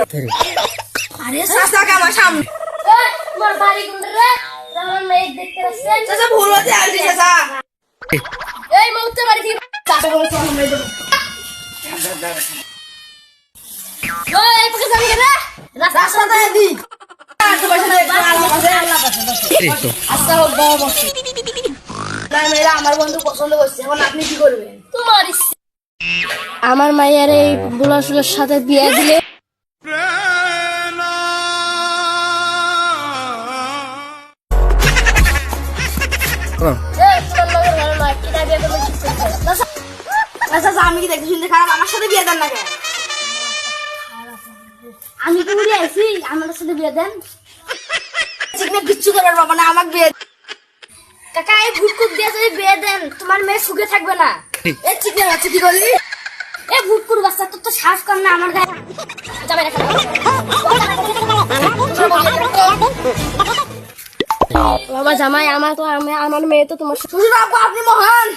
আরে চাচা কে আমার সামনে তোমার বাড়ি কোন রে? আমার মেয়ে দেখতে আসছেন। চাচা ভুল হতে আসি চাচা এই মুহূর্তে বাড়ি থেকে চাচা বলছে আমি মেয়ে দেবো এই পকে যাবি রে? রাস্তাতে দি আচ্ছা বাবা বসে না মেয়েরা আমার বন্ধু পছন্দ করছে এখন আপনি কি করবেন তোমার ইচ্ছে। আমার মায়ের এই বুলাসুলের সাথে বিয়ে দিলে চাচা আমি কি দেখতে শুনতে খারাপ আমার সাথে বিয়ে দেন না কেন আমি তো উড়ে আইছি আমার সাথে বিয়ে দেন। চিকনে বিচ্ছু করার বাবা না আমাকে বিয়ে কাকা এই ভুটকুট দিয়ে যদি বিয়ে দেন তোমার মেয়ে সুখে থাকবে না। এই চিকনে বাচ্চা কি করলি এই ভুটকুট বাচ্চা তোর তো শ্বাস কম না আমার গায়ে যাবে রেখে বাবা জামাই আমার মেয়ে তো তোমার শ্বশুর আব্বা আপনি মহান